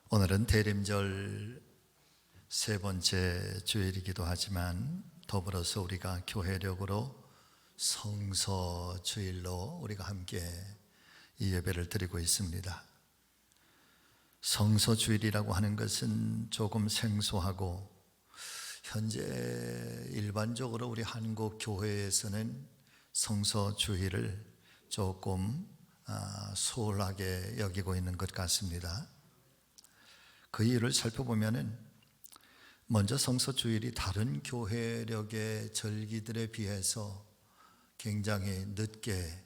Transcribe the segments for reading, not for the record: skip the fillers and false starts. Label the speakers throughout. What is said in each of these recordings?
Speaker 1: 오늘은 대림절 세 번째 주일이기도 하지만 더불어서 우리가 교회력으로 성서주일로 우리가 함께 이 예배를 드리고 있습니다. 성서주일이라고 하는 것은 조금 생소하고 현재 일반적으로 우리 한국 교회에서는 성서주일을 조금 소홀하게 여기고 있는 것 같습니다. 그 이유를 살펴보면은 먼저 성서주일이 다른 교회력의 절기들에 비해서 굉장히 늦게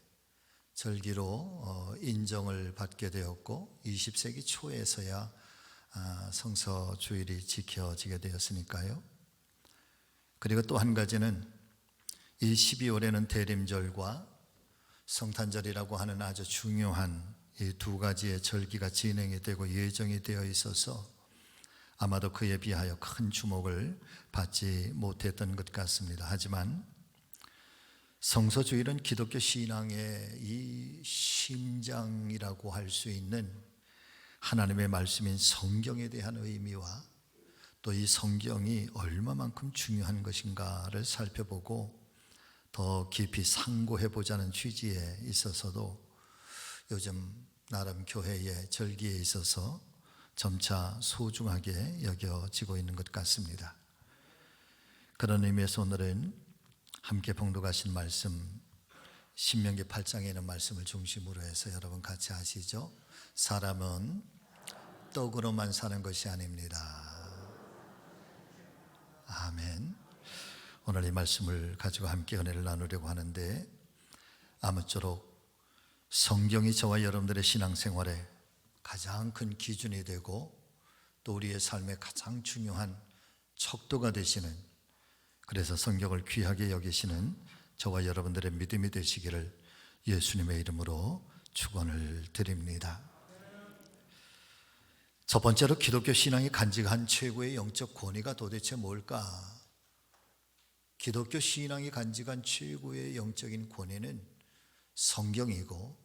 Speaker 1: 절기로 인정을 받게 되었고 20세기 초에서야 성서주일이 지켜지게 되었으니까요. 그리고 또 한 가지는 이 12월에는 대림절과 성탄절이라고 하는 아주 중요한 이 두 가지의 절기가 진행이 되고 예정이 되어 있어서 아마도 그에 비하여 큰 주목을 받지 못했던 것 같습니다. 하지만 성서주일은 기독교 신앙의 이 심장이라고 할 수 있는 하나님의 말씀인 성경에 대한 의미와 또 이 성경이 얼마만큼 중요한 것인가를 살펴보고 더 깊이 상고해 보자는 취지에 있어서도 요즘 나름 교회의 절기에 있어서 점차 소중하게 여겨지고 있는 것 같습니다. 그런 의미에서 오늘은 함께 봉독하신 말씀 신명기 8장에 있는 말씀을 중심으로 해서 여러분 같이 아시죠? 사람은 떡으로만 사는 것이 아닙니다. 아멘. 오늘 이 말씀을 가지고 함께 은혜를 나누려고 하는데 아무쪼록 성경이 저와 여러분들의 신앙생활에 가장 큰 기준이 되고 또 우리의 삶에 가장 중요한 척도가 되시는, 그래서 성경을 귀하게 여기시는 저와 여러분들의 믿음이 되시기를 예수님의 이름으로 축원을 드립니다. 첫 번째로 기독교 신앙이 간직한 최고의 영적 권위가 도대체 뭘까? 기독교 신앙이 간직한 최고의 영적인 권위는 성경이고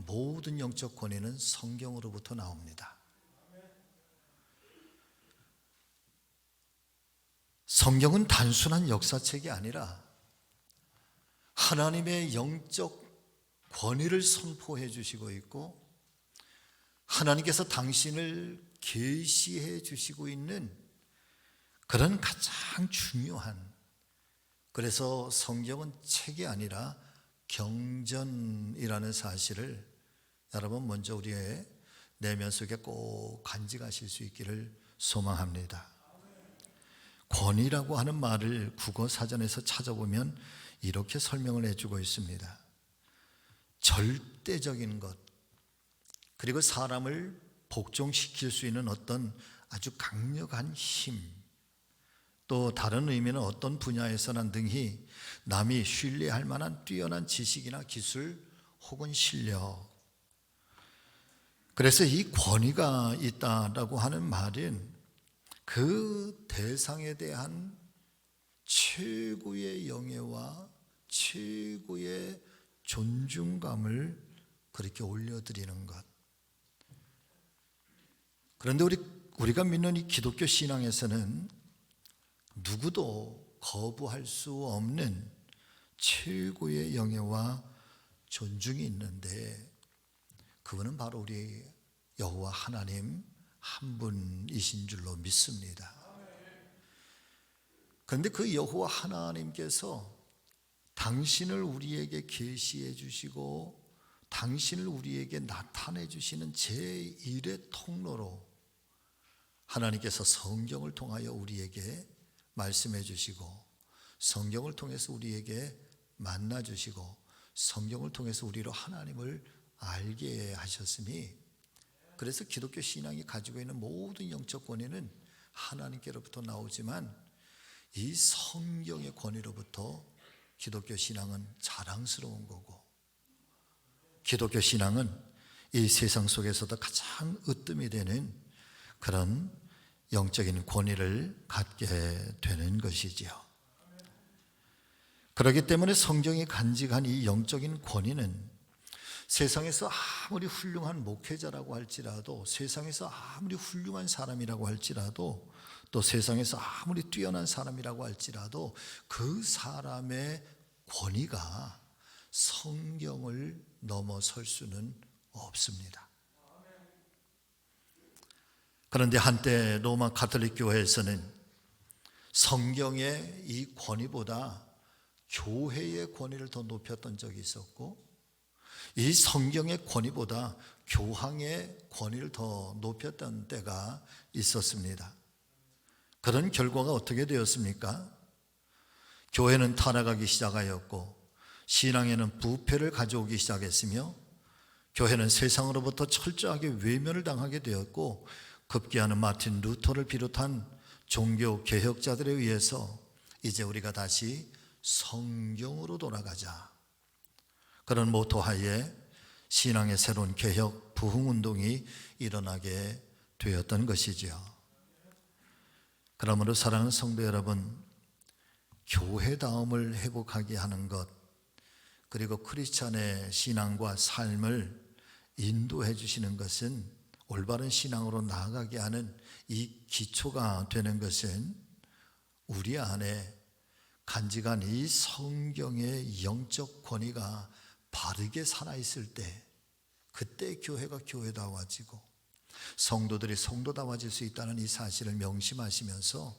Speaker 1: 모든 영적 권위는 성경으로부터 나옵니다. 성경은 단순한 역사책이 아니라 하나님의 영적 권위를 선포해 주시고 있고 하나님께서 당신을 계시해 주시고 있는 그런 가장 중요한, 그래서 성경은 책이 아니라 경전이라는 사실을 여러분 먼저 우리의 내면 속에 꼭 간직하실 수 있기를 소망합니다. 권위라고 하는 말을 국어 사전에서 찾아보면 이렇게 설명을 해주고 있습니다. 절대적인 것, 그리고 사람을 복종시킬 수 있는 어떤 아주 강력한 힘, 또 다른 의미는 어떤 분야에서나 능히 남이 신뢰할 만한 뛰어난 지식이나 기술 혹은 실력, 그래서 이 권위가 있다라고 하는 말은 그 대상에 대한 최고의 영예와 최고의 존중감을 그렇게 올려드리는 것. 그런데 우리가 믿는 이 기독교 신앙에서는 누구도 거부할 수 없는 최고의 영예와 존중이 있는데 그분은 바로 우리 여호와 하나님 한 분이신 줄로 믿습니다. 그런데 그 여호와 하나님께서 당신을 우리에게 계시해 주시고 당신을 우리에게 나타내 주시는 제1의 통로로 하나님께서 성경을 통하여 우리에게 말씀해 주시고 성경을 통해서 우리에게 만나 주시고 성경을 통해서 우리로 하나님을 알게 하셨으니, 그래서 기독교 신앙이 가지고 있는 모든 영적 권위는 하나님께로부터 나오지만 이 성경의 권위로부터 기독교 신앙은 자랑스러운 거고, 기독교 신앙은 이 세상 속에서도 가장 으뜸이 되는 그런 영적인 권위를 갖게 되는 것이지요. 그렇기 때문에 성경이 간직한 이 영적인 권위는 세상에서 아무리 훌륭한 목회자라고 할지라도, 세상에서 아무리 훌륭한 사람이라고 할지라도, 또 세상에서 아무리 뛰어난 사람이라고 할지라도 그 사람의 권위가 성경을 넘어설 수는 없습니다. 그런데 한때 로마 가톨릭 교회에서는 성경의 이 권위보다 교회의 권위를 더 높였던 적이 있었고, 이 성경의 권위보다 교황의 권위를 더 높였던 때가 있었습니다. 그런 결과가 어떻게 되었습니까? 교회는 타락하기 시작하였고, 신앙에는 부패를 가져오기 시작했으며, 교회는 세상으로부터 철저하게 외면을 당하게 되었고, 급기야는 마틴 루터를 비롯한 종교 개혁자들에 의해서 이제 우리가 다시 성경으로 돌아가자, 그런 모토하에 신앙의 새로운 개혁 부흥운동이 일어나게 되었던 것이지요. 그러므로 사랑하는 성도 여러분, 교회다움을 회복하게 하는 것, 그리고 크리스찬의 신앙과 삶을 인도해 주시는 것은, 올바른 신앙으로 나아가게 하는 이 기초가 되는 것은 우리 안에 간직한 이 성경의 영적 권위가 바르게 살아있을 때, 그때 교회가 교회다워지고 성도들이 성도다워질 수 있다는 이 사실을 명심하시면서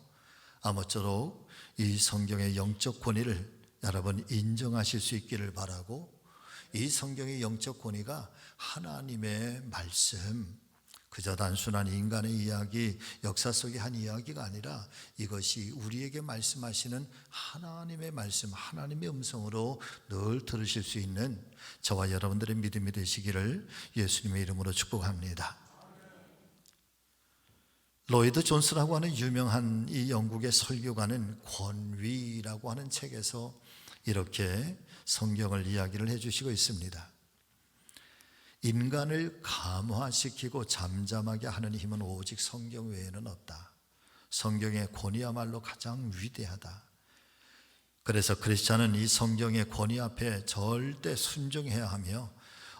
Speaker 1: 아무쪼록 이 성경의 영적 권위를 여러분 인정하실 수 있기를 바라고, 이 성경의 영적 권위가 하나님의 말씀, 그저 단순한 인간의 이야기, 역사 속의 한 이야기가 아니라 이것이 우리에게 말씀하시는 하나님의 말씀, 하나님의 음성으로 늘 들으실 수 있는 저와 여러분들의 믿음이 되시기를 예수님의 이름으로 축복합니다. 로이드 존스라고 하는 유명한 이 영국의 설교가는 권위라고 하는 책에서 이렇게 성경을 이야기를 해주시고 있습니다. 인간을 감화시키고 잠잠하게 하는 힘은 오직 성경 외에는 없다. 성경의 권위야말로 가장 위대하다. 그래서 크리스찬은 이 성경의 권위 앞에 절대 순종해야 하며,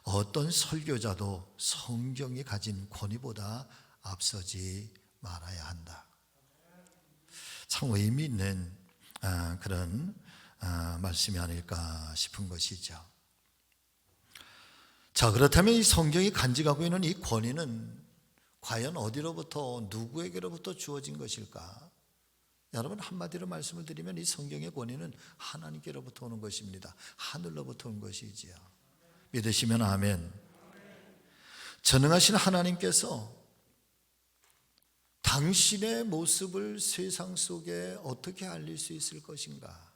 Speaker 1: 어떤 설교자도 성경이 가진 권위보다 앞서지 말아야 한다. 참 의미 있는 그런 말씀이 아닐까 싶은 것이죠. 자, 그렇다면 이 성경이 간직하고 있는 이 권위는 과연 어디로부터, 누구에게로부터 주어진 것일까? 여러분, 한마디로 말씀을 드리면 이 성경의 권위는 하나님께로부터 오는 것입니다. 하늘로부터 온 것이지요. 믿으시면 아멘. 전능하신 하나님께서 당신의 모습을 세상 속에 어떻게 알릴 수 있을 것인가?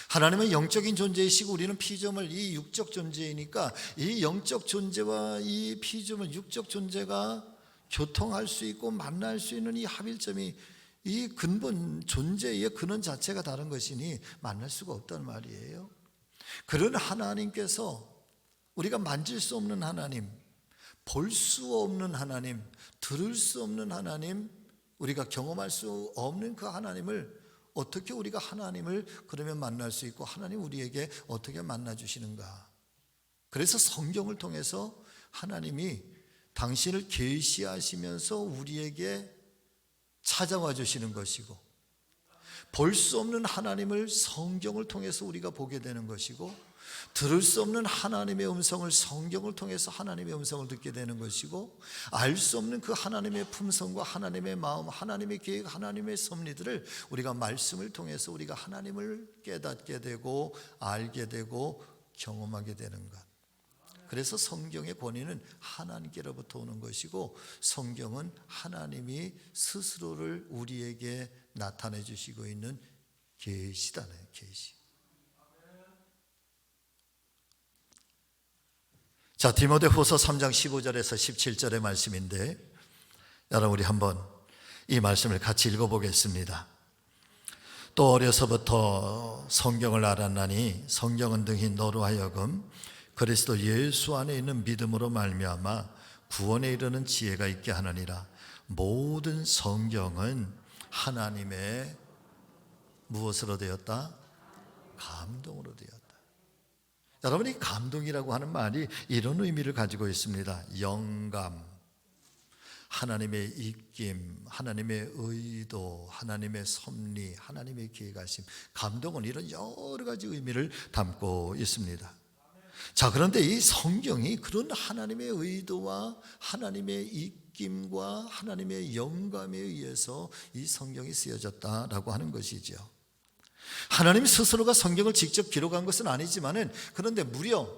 Speaker 1: 하나님은 영적인 존재이시고 우리는 피조물, 이 육적 존재이니까 이 영적 존재와 이 피조물, 육적 존재가 교통할 수 있고 만날 수 있는 이 합일점이, 이 근본 존재의 근원 자체가 다른 것이니 만날 수가 없단 말이에요. 그런 하나님께서, 우리가 만질 수 없는 하나님, 볼 수 없는 하나님, 들을 수 없는 하나님, 우리가 경험할 수 없는 그 하나님을 어떻게 우리가 하나님을 그러면 만날 수 있고, 하나님 우리에게 어떻게 만나주시는가? 그래서 성경을 통해서 하나님이 당신을 계시하시면서 우리에게 찾아와 주시는 것이고, 볼 수 없는 하나님을 성경을 통해서 우리가 보게 되는 것이고, 들을 수 없는 하나님의 음성을 성경을 통해서 하나님의 음성을 듣게 되는 것이고, 알 수 없는 그 하나님의 품성과 하나님의 마음, 하나님의 계획, 하나님의 섭리들을 우리가 말씀을 통해서 우리가 하나님을 깨닫게 되고 알게 되고 경험하게 되는 것. 그래서 성경의 권위는 하나님께로부터 오는 것이고, 성경은 하나님이 스스로를 우리에게 나타내 주시고 있는 계시다네요. 계시. 자, 디모데후서 3장 15절에서 17절의 말씀인데, 여러분 우리 한번 이 말씀을 같이 읽어보겠습니다. 또 어려서부터 성경을 알았나니 성경은 등이 너로 하여금 그리스도 예수 안에 있는 믿음으로 말미암아 구원에 이르는 지혜가 있게 하느니라. 모든 성경은 하나님의 무엇으로 되었다? 감동으로 되었다. 여러분이 감동이라고 하는 말이 이런 의미를 가지고 있습니다. 영감, 하나님의 입김, 하나님의 의도, 하나님의 섭리, 하나님의 계획하심. 감동은 이런 여러 가지 의미를 담고 있습니다. 자, 그런데 이 성경이 그런 하나님의 의도와 하나님의 입김과 하나님의 영감에 의해서 이 성경이 쓰여졌다라고 하는 것이죠. 하나님 스스로가 성경을 직접 기록한 것은 아니지만은, 그런데 무려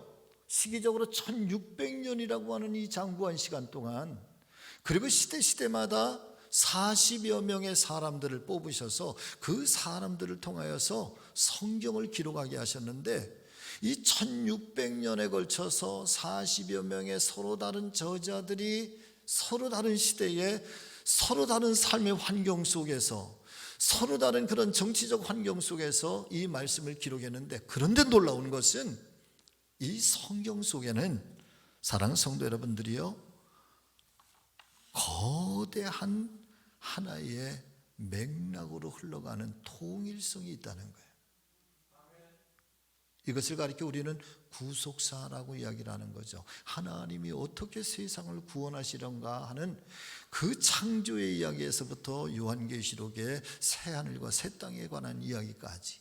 Speaker 1: 시기적으로 1600년이라고 하는 이 장구한 시간 동안, 그리고 시대마다 40여 명의 사람들을 뽑으셔서 그 사람들을 통하여서 성경을 기록하게 하셨는데, 이 1600년에 걸쳐서 40여 명의 서로 다른 저자들이 서로 다른 시대에 서로 다른 삶의 환경 속에서, 서로 다른 그런 정치적 환경 속에서 이 말씀을 기록했는데, 그런데 놀라운 것은 이 성경 속에는 사랑하는 성도 여러분들이요, 거대한 하나의 맥락으로 흘러가는 통일성이 있다는 거예요. 이것을 가리켜 우리는 구속사라고 이야기를 하는 거죠. 하나님이 어떻게 세상을 구원하시려는가 하는 그 창조의 이야기에서부터 요한계시록의 새하늘과 새 땅에 관한 이야기까지,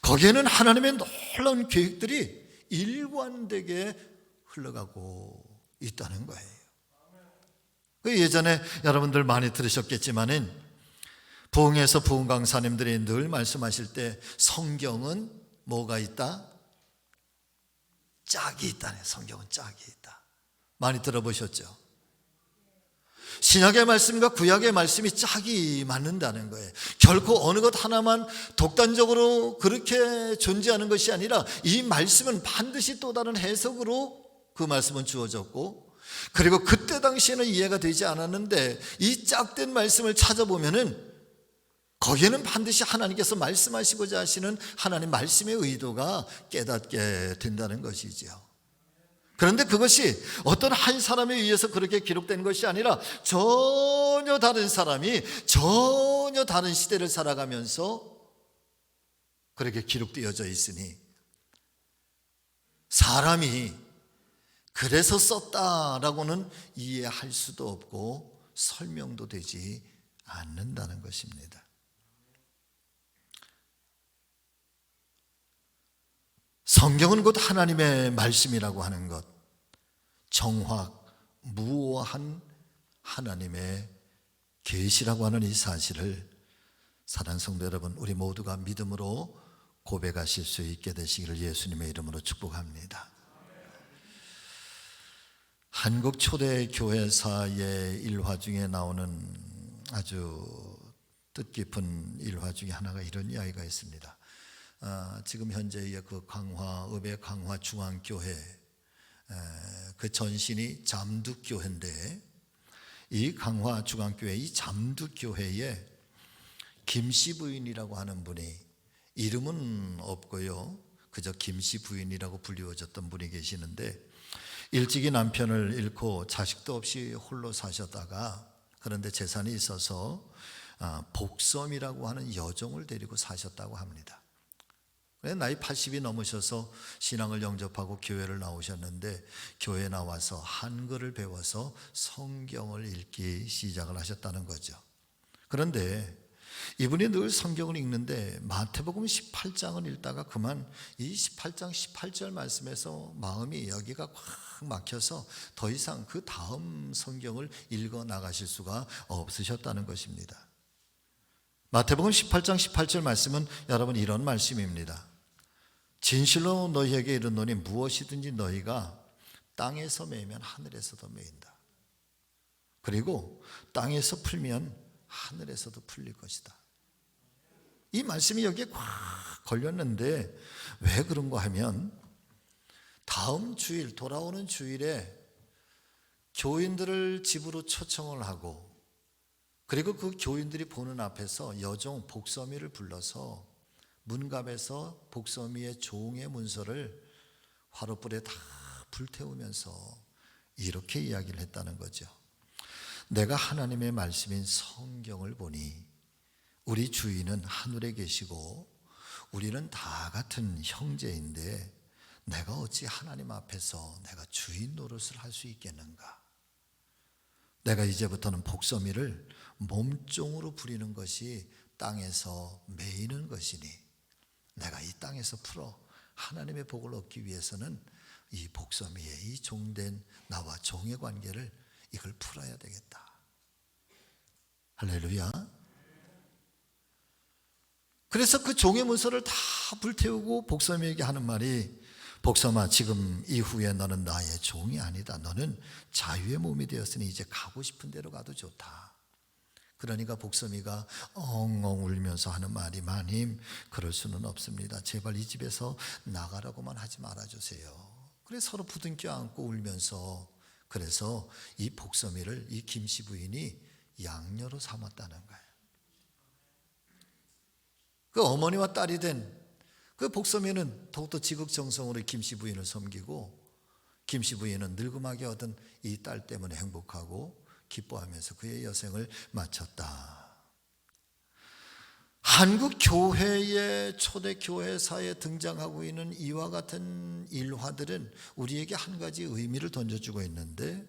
Speaker 1: 거기에는 하나님의 놀라운 계획들이 일관되게 흘러가고 있다는 거예요. 예전에 여러분들 많이 들으셨겠지만은, 부흥에서 부흥 강사님들이 늘 말씀하실 때 성경은 뭐가 있다? 짝이 있다네. 성경은 짝이 있다. 많이 들어보셨죠? 신약의 말씀과 구약의 말씀이 짝이 맞는다는 거예요. 결코 어느 것 하나만 독단적으로 그렇게 존재하는 것이 아니라, 이 말씀은 반드시 또 다른 해석으로 그 말씀은 주어졌고, 그리고 그때 당시에는 이해가 되지 않았는데 이 짝된 말씀을 찾아보면은 거기에는 반드시 하나님께서 말씀하시고자 하시는 하나님 말씀의 의도가 깨닫게 된다는 것이죠. 그런데 그것이 어떤 한 사람에 의해서 그렇게 기록된 것이 아니라, 전혀 다른 사람이 전혀 다른 시대를 살아가면서 그렇게 기록되어져 있으니, 사람이 그래서 썼다라고는 이해할 수도 없고 설명도 되지 않는다는 것입니다. 성경은 곧 하나님의 말씀이라고 하는 것, 정확, 무오한 하나님의 계시라고 하는 이 사실을 사랑하는 성도 여러분, 우리 모두가 믿음으로 고백하실 수 있게 되시기를 예수님의 이름으로 축복합니다. 한국 초대 교회사의 일화 중에 나오는 아주 뜻깊은 일화 중에 하나가 이런 이야기가 있습니다. 지금 현재의 그 을의 강화 중앙교회, 그 전신이 잠둑교회인데, 이 강화 중앙교회, 이 잠둑교회에 김씨 부인이라고 하는 분이, 이름은 없고요, 그저 김씨 부인이라고 불리워졌던 분이 계시는데, 일찍이 남편을 잃고 자식도 없이 홀로 사셨다가, 그런데 재산이 있어서 복섬이라고 하는 여종을 데리고 사셨다고 합니다. 나이 80이 넘으셔서 신앙을 영접하고 교회를 나오셨는데, 교회에 나와서 한글을 배워서 성경을 읽기 시작을 하셨다는 거죠. 그런데 이분이 늘 성경을 읽는데 마태복음 18장을 읽다가 그만 이 18장 18절 말씀에서 마음이 여기가 확 막혀서 더 이상 그 다음 성경을 읽어 나가실 수가 없으셨다는 것입니다. 마태복음 18장 18절 말씀은 여러분 이런 말씀입니다. 진실로 너희에게 이르노니 무엇이든지 너희가 땅에서 매면 하늘에서도 매인다. 그리고 땅에서 풀면 하늘에서도 풀릴 것이다. 이 말씀이 여기에 꽉 걸렸는데 왜 그런가 하면, 다음 주일, 돌아오는 주일에 교인들을 집으로 초청을 하고, 그리고 그 교인들이 보는 앞에서 여종 복섬이를 불러서 문갑에서 복섬이의 종의 문서를 화롯불에 다 불태우면서 이렇게 이야기를 했다는 거죠. 내가 하나님의 말씀인 성경을 보니 우리 주인은 하늘에 계시고 우리는 다 같은 형제인데 내가 어찌 하나님 앞에서 내가 주인 노릇을 할 수 있겠는가? 내가 이제부터는 복서미를 몸종으로 부리는 것이 땅에서 매이는 것이니 내가 이 땅에서 풀어 하나님의 복을 얻기 위해서는 이 복서미의 이 종된 나와 종의 관계를 이걸 풀어야 되겠다. 할렐루야. 그래서 그 종의 문서를 다 불태우고 복서미에게 하는 말이, 복서마, 지금 이후에 너는 나의 종이 아니다. 너는 자유의 몸이 되었으니 이제 가고 싶은 대로 가도 좋다. 그러니까 복서미가 엉엉 울면서 하는 말이, 마님, 그럴 수는 없습니다. 제발 이 집에서 나가라고만 하지 말아주세요. 그래서 서로 부둥켜 안고 울면서, 그래서 이 복서미를 이 김씨 부인이 양녀로 삼았다는 거예요. 그 어머니와 딸이 된 그 복서미는 더욱더 지극정성으로 김씨 부인을 섬기고, 김씨 부인은 늙음하게 얻은 이 딸 때문에 행복하고 기뻐하면서 그의 여생을 마쳤다. 한국 교회의 초대 교회사에 등장하고 있는 이와 같은 일화들은 우리에게 한 가지 의미를 던져주고 있는데,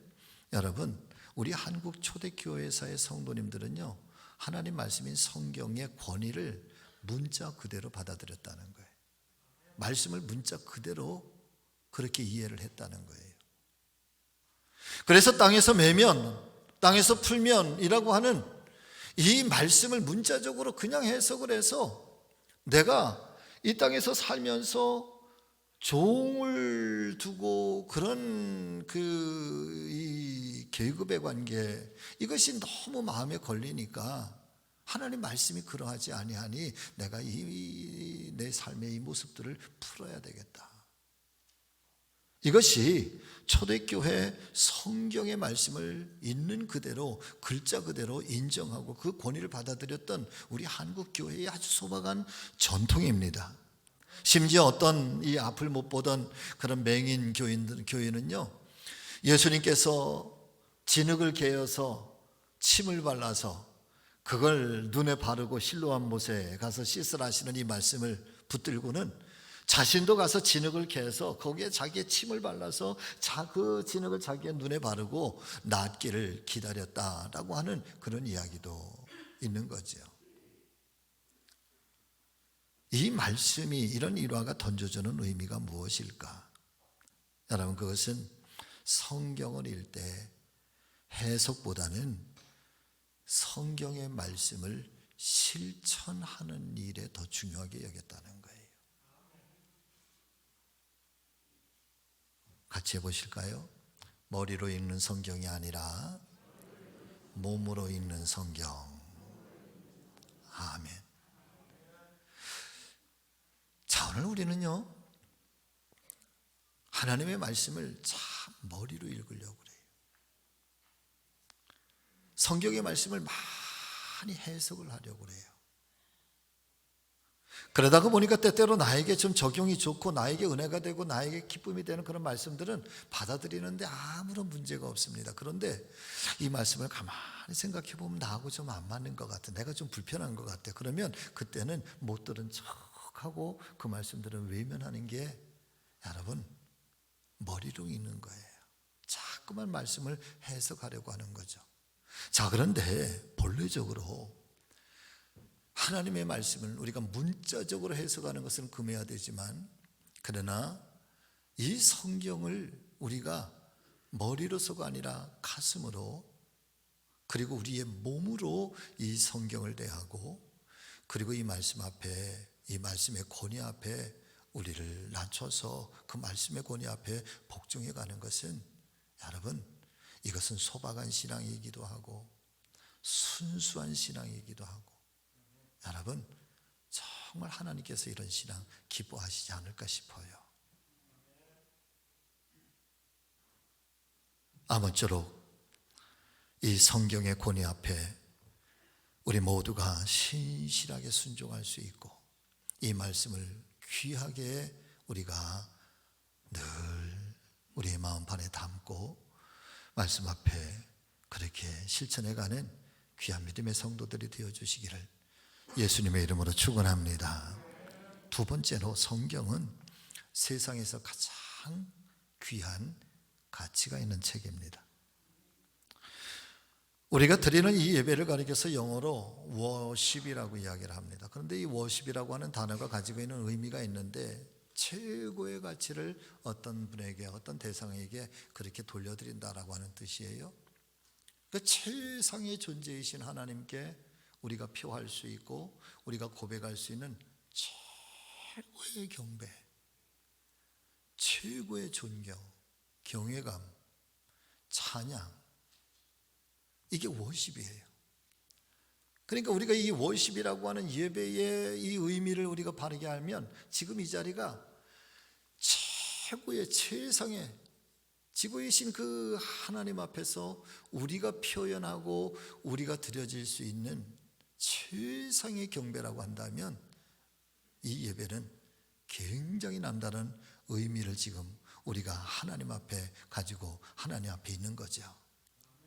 Speaker 1: 여러분, 우리 한국 초대 교회사의 성도님들은요, 하나님 말씀인 성경의 권위를 문자 그대로 받아들였다는 거예요. 말씀을 문자 그대로 그렇게 이해를 했다는 거예요. 그래서 땅에서 매면, 땅에서 풀면이라고 하는 이 말씀을 문자적으로 그냥 해석을 해서 내가 이 땅에서 살면서 종을 두고 그런 이 계급의 관계, 이것이 너무 마음에 걸리니까 하나님 말씀이 그러하지 아니하니 내가 내 삶의 이 모습들을 풀어야 되겠다. 이것이 초대교회 성경의 말씀을 있는 그대로 글자 그대로 인정하고 그 권위를 받아들였던 우리 한국 교회의 아주 소박한 전통입니다. 심지어 어떤 이 앞을 못 보던 그런 맹인 교인은요, 예수님께서 진흙을 개어서 침을 발라서 그걸 눈에 바르고 실로암 못에 가서 씻으라 하시는 이 말씀을 붙들고는 자신도 가서 진흙을 개서 거기에 자기의 침을 발라서 그 진흙을 자기의 눈에 바르고 낫기를 기다렸다라고 하는 그런 이야기도 있는 거죠. 이 말씀이, 이런 일화가 던져주는 의미가 무엇일까? 여러분, 그것은 성경을 읽을 때 해석보다는 성경의 말씀을 실천하는 일에 더 중요하게 여겼다는 거예요. 같이 해보실까요? 머리로 읽는 성경이 아니라 몸으로 읽는 성경. 아멘. 자, 오늘 우리는요, 하나님의 말씀을 참 머리로 읽으려고 그래요. 성경의 말씀을 많이 해석을 하려고 그래요. 그러다가 보니까 때때로 나에게 좀 적용이 좋고 나에게 은혜가 되고 나에게 기쁨이 되는 그런 말씀들은 받아들이는데 아무런 문제가 없습니다. 그런데 이 말씀을 가만히 생각해 보면 나하고 좀 안 맞는 것 같아, 내가 좀 불편한 것 같아, 그러면 그때는 못 들은 척하고 그 말씀들은 외면하는 게, 여러분, 머리로 읽는 거예요. 자꾸만 말씀을 해석하려고 하는 거죠. 자, 그런데 본래적으로 하나님의 말씀을 우리가 문자적으로 해석하는 것은 금해야 되지만, 그러나 이 성경을 우리가 머리로서가 아니라 가슴으로, 그리고 우리의 몸으로 이 성경을 대하고, 그리고 이 말씀 앞에, 이 말씀의 권위 앞에 우리를 낮춰서 그 말씀의 권위 앞에 복종해 가는 것은, 여러분, 이것은 소박한 신앙이기도 하고 순수한 신앙이기도 하고, 여러분, 정말 하나님께서 이런 신앙 기뻐하시지 않을까 싶어요. 아무쪼록 이 성경의 권위 앞에 우리 모두가 신실하게 순종할 수 있고, 이 말씀을 귀하게 우리가 늘 우리의 마음판에 담고 말씀 앞에 그렇게 실천해가는 귀한 믿음의 성도들이 되어주시기를 예수님의 이름으로 축원합니다. 두 번째로, 성경은 세상에서 가장 귀한 가치가 있는 책입니다. 우리가 드리는 이 예배를 가리켜서 영어로 worship이라고 이야기를 합니다. 그런데 이 worship이라고 하는 단어가 가지고 있는 의미가 있는데, 최고의 가치를 어떤 분에게, 어떤 대상에게 그렇게 돌려드린다라고 하는 뜻이에요. 그 최상의 존재이신 하나님께 우리가 표할 수 있고 우리가 고백할 수 있는 최고의 경배, 최고의 존경, 경외감, 찬양, 이게 워십이에요. 그러니까 우리가 이 워십이라고 하는 예배의 이 의미를 우리가 바르게 알면, 지금 이 자리가 최고의 최상의 지구이신 그 하나님 앞에서 우리가 표현하고 우리가 드려질 수 있는 최상의 경배라고 한다면, 이 예배는 굉장히 남다른 의미를 지금 우리가 하나님 앞에 가지고 하나님 앞에 있는 거죠.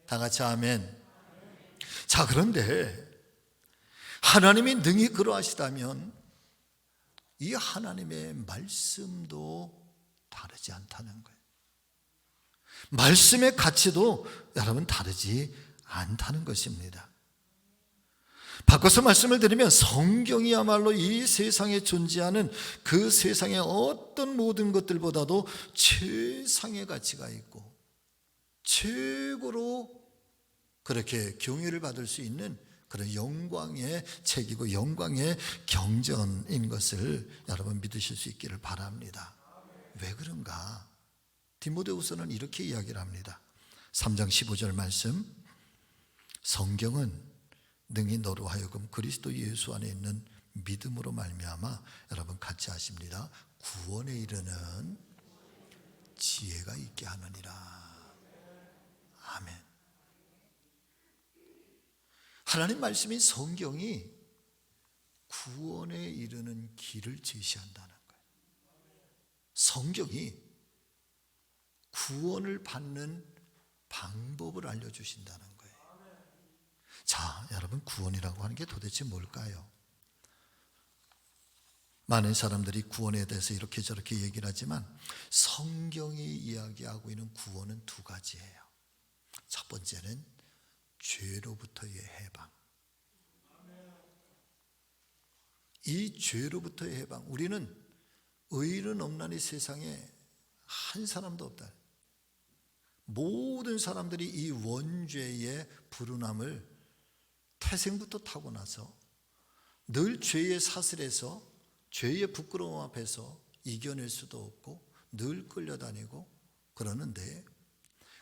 Speaker 1: 다 같이 아멘. 자, 그런데 하나님이 능히 그러하시다면 이 하나님의 말씀도 다르지 않다는 거예요. 말씀의 가치도 여러분 다르지 않다는 것입니다. 바꿔서 말씀을 드리면, 성경이야말로 이 세상에 존재하는 그 세상의 어떤 모든 것들보다도 최상의 가치가 있고 최고로 그렇게 경외를 받을 수 있는 그런 영광의 책이고 영광의 경전인 것을 여러분 믿으실 수 있기를 바랍니다. 왜 그런가? 디모데후서는 이렇게 이야기를 합니다. 3장 15절 말씀, 성경은 능히 너로 하여금 그리스도 예수 안에 있는 믿음으로 말미암아, 여러분 같이 하십니다, 구원에 이르는 지혜가 있게 하느니라. 아멘. 하나님 말씀인 성경이 구원에 이르는 길을 제시한다는 거예요. 성경이 구원을 받는 방법을 알려주신다는 거예요. 자, 여러분, 구원이라고 하는 게 도대체 뭘까요? 많은 사람들이 구원에 대해서 이렇게 저렇게 얘기를 하지만, 성경이 이야기하고 있는 구원은 두 가지예요. 첫 번째는 죄로부터의 해방. 이 죄로부터의 해방, 우리는 의인은 없나니 세상에 한 사람도 없다. 모든 사람들이 이 원죄의 불운함을 태생부터 타고나서 늘 죄의 사슬에서, 죄의 부끄러움 앞에서 이겨낼 수도 없고 늘 끌려다니고 그러는데,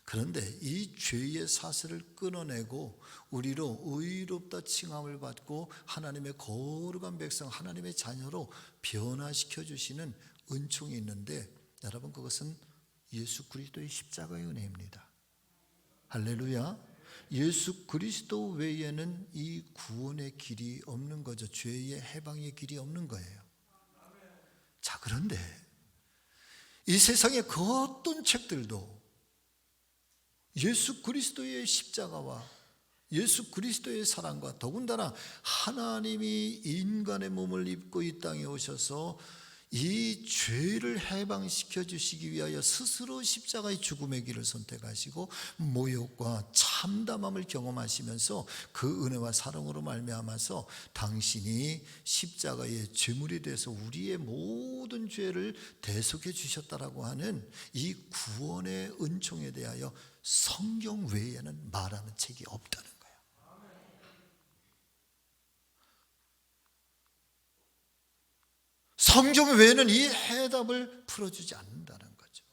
Speaker 1: 그런데 이 죄의 사슬을 끊어내고 우리로 의롭다 칭함을 받고 하나님의 거룩한 백성, 하나님의 자녀로 변화시켜 주시는 은총이 있는데, 여러분, 그것은 예수 그리스도의 십자가의 은혜입니다. 할렐루야. 예수 그리스도 외에는 이 구원의 길이 없는 거죠. 죄의 해방의 길이 없는 거예요. 자, 그런데 이 세상의 그 어떤 책들도 예수 그리스도의 십자가와 예수 그리스도의 사랑과, 더군다나 하나님이 인간의 몸을 입고 이 땅에 오셔서 이 죄를 해방시켜 주시기 위하여 스스로 십자가의 죽음의 길을 선택하시고 모욕과 참담함을 경험하시면서 그 은혜와 사랑으로 말미암아서 당신이 십자가의 제물이 돼서 우리의 모든 죄를 대속해 주셨다라고 하는 이 구원의 은총에 대하여 성경 외에는 말하는 책이 없다는 거예요. 성경 외에는 이 해답을 풀어주지 않는다는 거죠.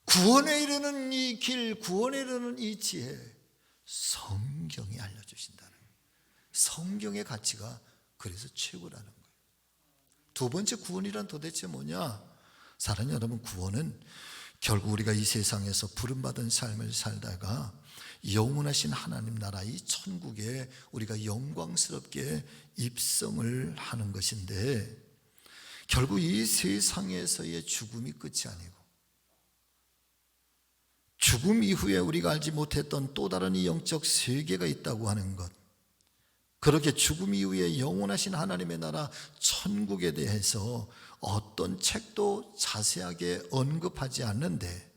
Speaker 1: 구원에 이르는 이 길, 구원에 이르는 이 지혜, 성경이 알려주신다는 거예요. 성경의 가치가 그래서 최고라는 거예요. 두 번째, 구원이란 도대체 뭐냐? 사랑하는 여러분, 구원은 결국 우리가 이 세상에서 부름받은 삶을 살다가 영원하신 하나님 나라, 이 천국에 우리가 영광스럽게 입성을 하는 것인데, 결국 이 세상에서의 죽음이 끝이 아니고 죽음 이후에 우리가 알지 못했던 또 다른 이 영적 세계가 있다고 하는 것, 그렇게 죽음 이후에 영원하신 하나님의 나라 천국에 대해서 어떤 책도 자세하게 언급하지 않는데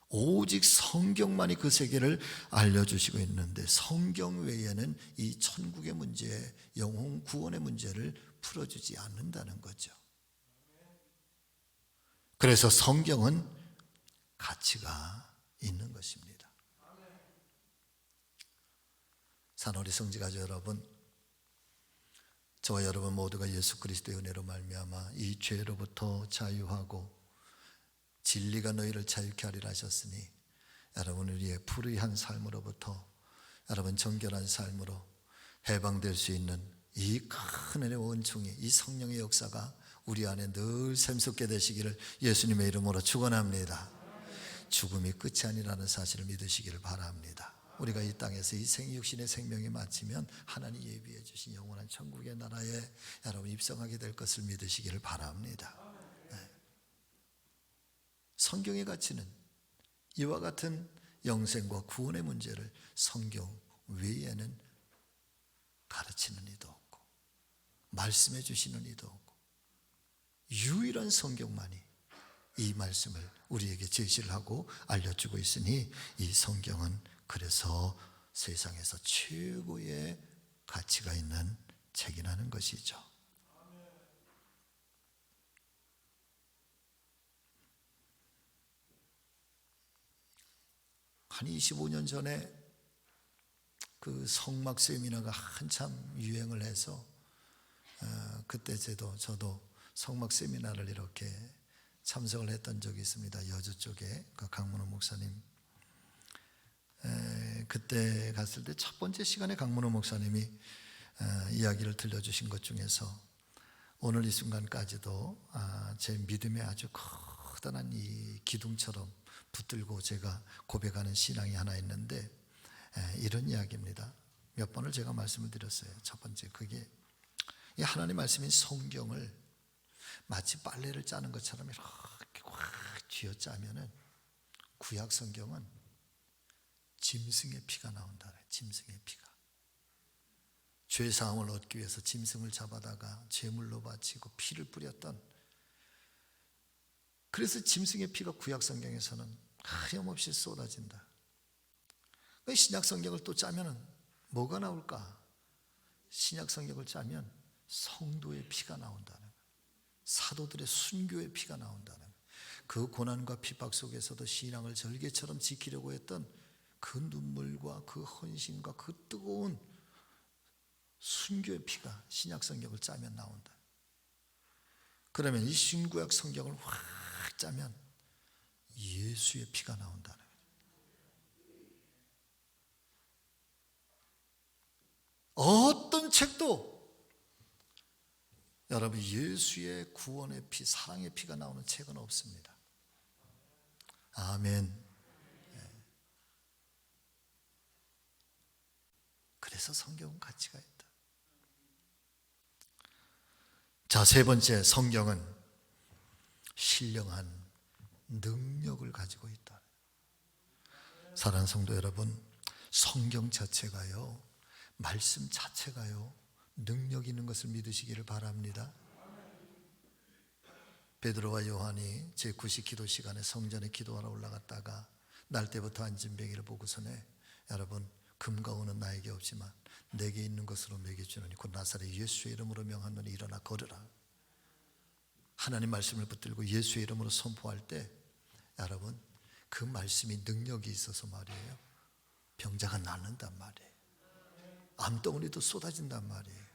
Speaker 1: 오직 성경만이 그 세계를 알려주시고 있는데 성경 외에는 이 천국의 문제, 영혼 구원의 문제를 풀어주지 않는다는 거죠. 그래서 성경은 가치가 있는 것입니다. 사랑하는 성지가족 여러분, 저와 여러분 모두가 예수 그리스도의 은혜로 말미암아 이 죄로부터 자유하고 진리가 너희를 자유케 하리라 하셨으니 여러분 우리의 불의한 삶으로부터 여러분 정결한 삶으로 해방될 수 있는 이 큰 은혜의 원총이 이 성령의 역사가 우리 안에 늘 샘솟게 되시기를 예수님의 이름으로 축원합니다. 죽음이 끝이 아니라는 사실을 믿으시기를 바랍니다. 우리가 이 땅에서 이 육신의 생명이 마치면 하나님 예비해 주신 영원한 천국의 나라에 여러분 입성하게 될 것을 믿으시기를 바랍니다. 네. 성경의 가치는 이와 같은 영생과 구원의 문제를 성경 외에는 가르치는 이도 없고 말씀해 주시는 이도 없고 유일한 성경만이 이 말씀을 우리에게 제시를 하고 알려주고 있으니 이 성경은 그래서 세상에서 최고의 가치가 있는 책이라는 것이죠. 한 25년 전에 그 성막 세미나가 한참 유행을 해서 그때 저도 성막 세미나를 이렇게 참석을 했던 적이 있습니다. 여주 쪽에 그 강문호 목사님 그때 갔을 때 첫 번째 시간에 강문호 목사님이 이야기를 들려주신 것 중에서 오늘 이 순간까지도 제 믿음에 아주 커다란 이 기둥처럼 붙들고 제가 고백하는 신앙이 하나 있는데 이런 이야기입니다. 몇 번을 제가 말씀을 드렸어요. 첫 번째 그게 이 하나님 말씀인 성경을 마치 빨래를 짜는 것처럼 이렇게 확 쥐어짜면은 구약 성경은 짐승의 피가 나온다. 짐승의 피가. 죄 사함을 얻기 위해서 짐승을 잡아다가 제물로 바치고 피를 뿌렸던, 그래서 짐승의 피가 구약 성경에서는 하염없이 쏟아진다. 신약 성경을 또 짜면은 뭐가 나올까? 신약 성경을 짜면 성도의 피가 나온다는 거예요. 사도들의 순교의 피가 나온다는 거예요. 그 고난과 핍박 속에서도 신앙을 절개처럼 지키려고 했던 그 눈물과 그 헌신과 그 뜨거운 순교의 피가 신약 성경을 짜면 나온다. 그러면 이 신구약 성경을 확 짜면 예수의 피가 나온다는 거예요. 어떤 책도 여러분 예수의 구원의 피, 사랑의 피가 나오는 책은 없습니다. 아멘. 그래서 성경은 가치가 있다. 자, 세 번째, 성경은 신령한 능력을 가지고 있다. 사랑하는 성도 여러분, 성경 자체가요, 말씀 자체가요, 능력 있는 것을 믿으시기를 바랍니다. 베드로와 요한이 제9시 기도 시간에 성전에 기도하러 올라갔다가 날 때부터 안진뱅이를 보고서네, 여러분, 금과 은은 나에게 없지만 내게 있는 것으로 먹여주노니 곧 나사렛 예수의 이름으로 명하노니 일어나 걸으라. 하나님 말씀을 붙들고 예수의 이름으로 선포할 때 여러분 그 말씀이 능력이 있어서 말이에요, 병자가 낫는단 말이에요. 암덩어리도 쏟아진단 말이에요.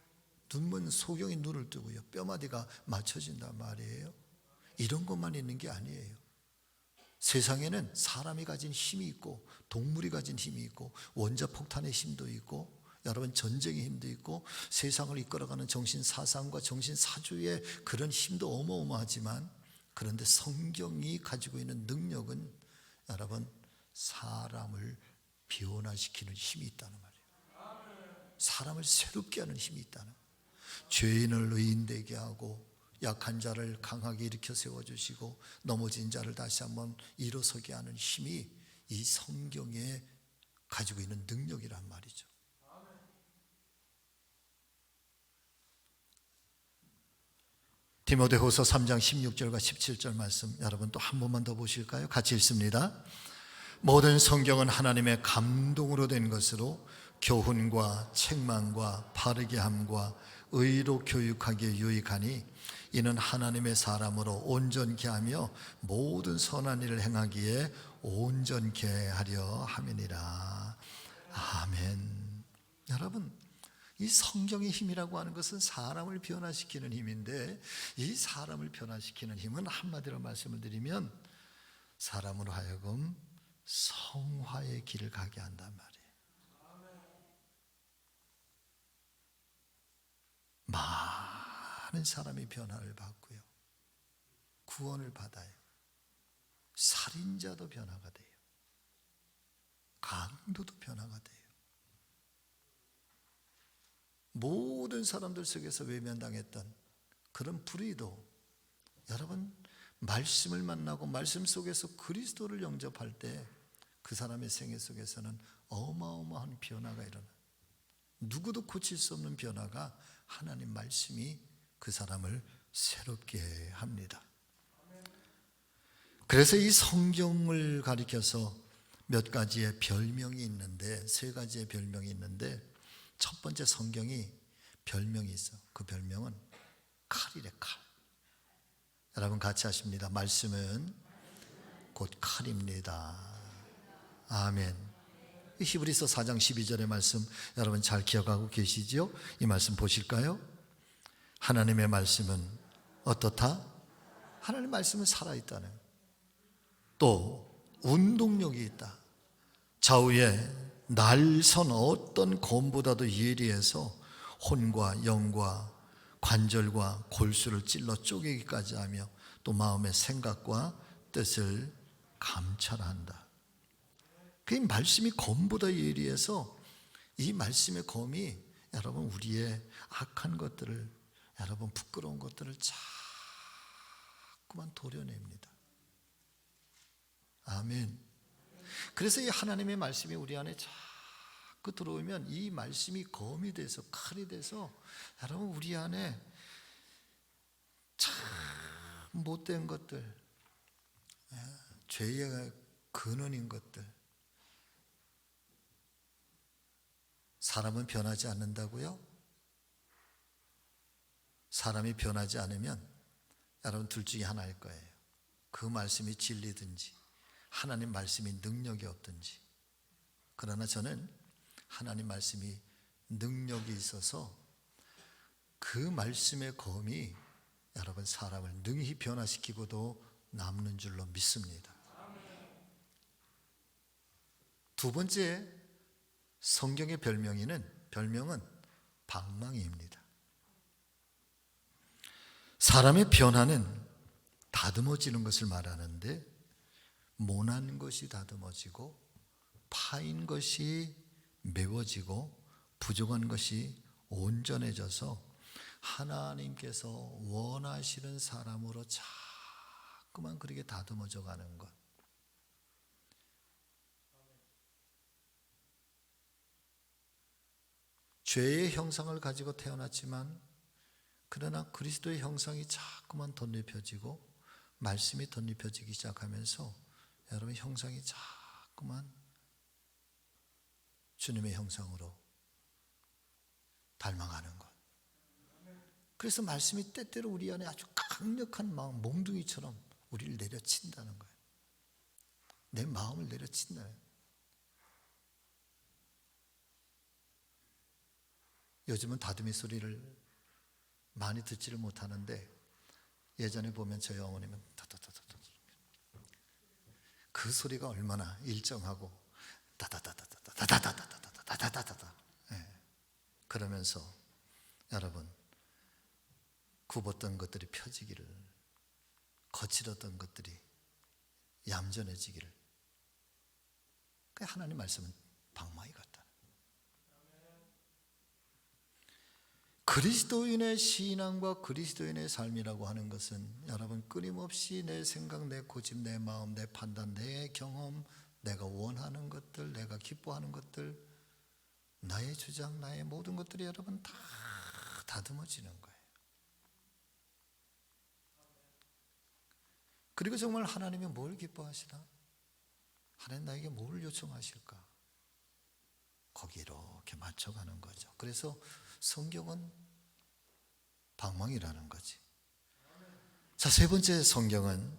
Speaker 1: 눈먼 소경이 눈을 뜨고요, 뼈마디가 맞춰진단 말이에요. 이런 것만 있는 게 아니에요. 세상에는 사람이 가진 힘이 있고 동물이 가진 힘이 있고 원자폭탄의 힘도 있고 여러분 전쟁의 힘도 있고 세상을 이끌어가는 정신사상과 정신사주의 그런 힘도 어마어마하지만, 그런데 성경이 가지고 있는 능력은 여러분 사람을 변화시키는 힘이 있다는 말이에요. 사람을 새롭게 하는 힘이 있다는 거예요. 죄인을 의인되게 하고 약한 자를 강하게 일으켜 세워주시고 넘어진 자를 다시 한번 일어서게 하는 힘이 이 성경에 가지고 있는 능력이란 말이죠. 디모데후서 3장 16절과 17절 말씀 여러분 또 한 번만 더 보실까요? 같이 읽습니다. 모든 성경은 하나님의 감동으로 된 것으로 교훈과 책망과 바르게 함과 의로 교육하기에 유익하니 이는 하나님의 사람으로 온전케 하며 모든 선한 일을 행하기에 온전케 하려 함이니라. 아멘. 여러분, 이 성경의 힘이라고 하는 것은 사람을 변화시키는 힘인데, 이 사람을 변화시키는 힘은 한마디로 말씀을 드리면 사람으로 하여금 성화의 길을 가게 한단 말이에요. 많은 사람이 변화를 받고요, 구원을 받아요. 살인자도 변화가 돼요. 강도도 변화가 돼요. 모든 사람들 속에서 외면당했던 그런 불의도 여러분 말씀을 만나고 말씀 속에서 그리스도를 영접할 때 그 사람의 생애 속에서는 어마어마한 변화가 일어나요. 누구도 고칠 수 없는 변화가 하나님 말씀이 그 사람을 새롭게 합니다. 그래서 이 성경을 가리켜서 몇 가지의 별명이 있는데, 세 가지의 별명이 있는데, 첫 번째 성경이 별명이 있어. 그 별명은 칼이래, 칼. 여러분 같이 하십니다. 말씀은 곧 칼입니다. 아멘. 히브리서 4장 12절의 말씀 여러분 잘 기억하고 계시죠? 이 말씀 보실까요? 하나님의 말씀은 어떻다? 하나님의 말씀은 살아있다는, 또 운동력이 있다. 좌우에 날선 어떤 검보다도 예리해서 혼과 영과 관절과 골수를 찔러 쪼개기까지 하며 또 마음의 생각과 뜻을 감찰한다. 그 말씀이 검보다 예리해서 이 말씀의 검이 여러분 우리의 악한 것들을, 여러분 부끄러운 것들을 자꾸만 도려냅니다. 아멘. 그래서 이 하나님의 말씀이 우리 안에 자꾸 들어오면 이 말씀이 검이 돼서 칼이 돼서 여러분 우리 안에 참 못된 것들, 죄의 근원인 것들, 사람은 변하지 않는다고요? 사람이 변하지 않으면 여러분 둘 중에 하나일 거예요. 그 말씀이 진리든지 하나님 말씀이 능력이 없든지. 그러나 저는 하나님 말씀이 능력이 있어서 그 말씀의 검이 여러분 사람을 능히 변화시키고도 남는 줄로 믿습니다. 두 번째 성경의 별명은 방망이입니다. 사람의 변화는 다듬어지는 것을 말하는데, 모난 것이 다듬어지고 파인 것이 메워지고 부족한 것이 온전해져서 하나님께서 원하시는 사람으로 자꾸만 그렇게 다듬어져 가는 것. 죄의 형상을 가지고 태어났지만 그러나 그리스도의 형상이 자꾸만 덧입혀지고 말씀이 덧입혀지기 시작하면서 여러분 형상이 자꾸만 주님의 형상으로 닮아가는 것. 그래서 말씀이 때때로 우리 안에 아주 강력한 마음, 몽둥이처럼 우리를 내려친다는 거예요. 내 마음을 내려친다는 거예요. 요즘은 다듬이 소리를 많이 듣지를 못하는데 예전에 보면 저희 어머님은 그 소리가 얼마나 일정하고 다다다다다다다다다다다다다다다다 그러면서 여러분 굽었던 것들이 펴지기를, 거칠었던 것들이 얌전해지기를. 그 하나님 말씀은 방망이 같다. 그리스도인의 신앙과 그리스도인의 삶이라고 하는 것은 여러분 끊임없이 내 생각, 내 고집, 내 마음, 내 판단, 내 경험, 내가 원하는 것들, 내가 기뻐하는 것들, 나의 주장, 나의 모든 것들이 여러분 다 다듬어지는 거예요. 그리고 정말 하나님이 뭘 기뻐하시나? 하나님 나에게 뭘 요청하실까? 거기 이렇게 맞춰가는 거죠. 그래서 성경은 방망이라는 거지. 자, 세 번째 성경은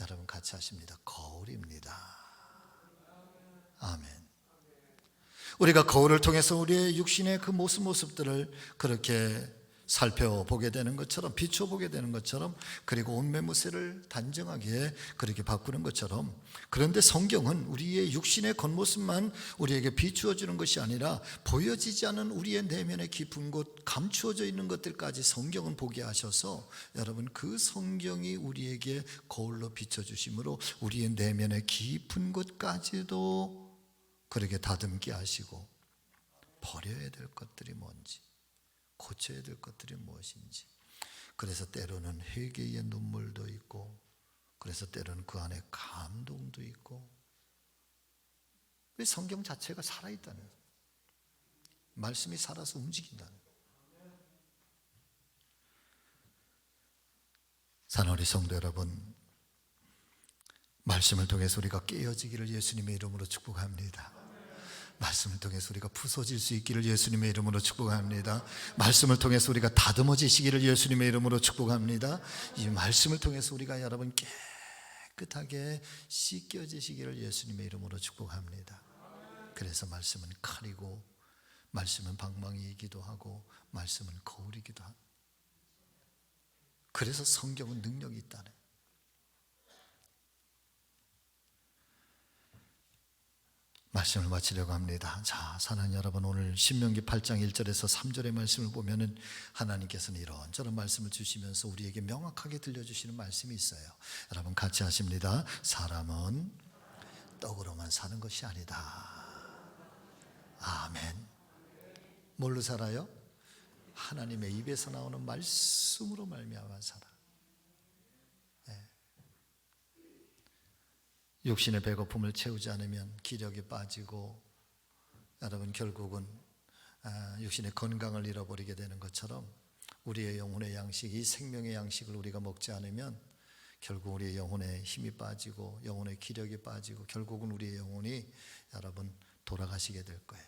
Speaker 1: 여러분 같이 하십니다. 거울입니다. 아멘. 우리가 거울을 통해서 우리의 육신의 그 모습들을 그렇게 살펴보게 되는 것처럼, 비춰보게 되는 것처럼, 그리고 옷매무새를 단정하게 그렇게 바꾸는 것처럼, 그런데 성경은 우리의 육신의 겉모습만 우리에게 비추어주는 것이 아니라 보여지지 않은 우리의 내면의 깊은 곳, 감추어져 있는 것들까지 성경은 보게 하셔서 여러분 그 성경이 우리에게 거울로 비춰주심으로 우리의 내면의 깊은 곳까지도 그렇게 다듬게 하시고, 버려야 될 것들이 뭔지, 고쳐야 될 것들이 무엇인지, 그래서 때로는 회개의 눈물도 있고, 그래서 때로는 그 안에 감동도 있고, 왜 성경 자체가 살아있다는 거예요. 말씀이 살아서 움직인다는 거예요. 사랑하는 성도 여러분, 말씀을 통해서 우리가 깨어지기를 예수님의 이름으로 축복합니다. 말씀을 통해서 우리가 부서질 수 있기를 예수님의 이름으로 축복합니다. 말씀을 통해서 우리가 다듬어지시기를 예수님의 이름으로 축복합니다. 이 말씀을 통해서 우리가 여러분 깨끗하게 씻겨지시기를 예수님의 이름으로 축복합니다. 그래서 말씀은 칼이고, 말씀은 방망이이기도 하고, 말씀은 거울이기도 하고, 그래서 성경은 능력이 있다네. 말씀을 마치려고 합니다. 자, 사랑하는 여러분, 오늘 신명기 8장 1절에서 3절의 말씀을 보면은 하나님께서는 이런저런 말씀을 주시면서 우리에게 명확하게 들려주시는 말씀이 있어요. 여러분 같이 하십니다. 사람은 떡으로만 사는 것이 아니다. 아멘. 뭘로 살아요? 하나님의 입에서 나오는 말씀으로 말미암아 살아. 육신의 배고픔을 채우지 않으면 기력이 빠지고, 여러분 결국은 육신의 건강을 잃어버리게 되는 것처럼 우리의 영혼의 양식, 이 생명의 양식을 우리가 먹지 않으면 결국 우리의 영혼의 힘이 빠지고 영혼의 기력이 빠지고 결국은 우리의 영혼이 여러분 돌아가시게 될 거예요.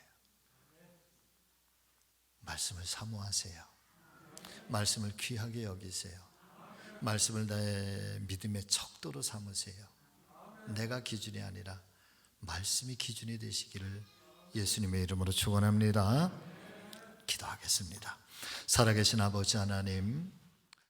Speaker 1: 말씀을 사모하세요. 말씀을 귀하게 여기세요. 말씀을 나의 믿음의 척도로 삼으세요. 내가 기준이 아니라 말씀이 기준이 되시기를 예수님의 이름으로 축원합니다. 기도하겠습니다. 살아계신 아버지 하나님,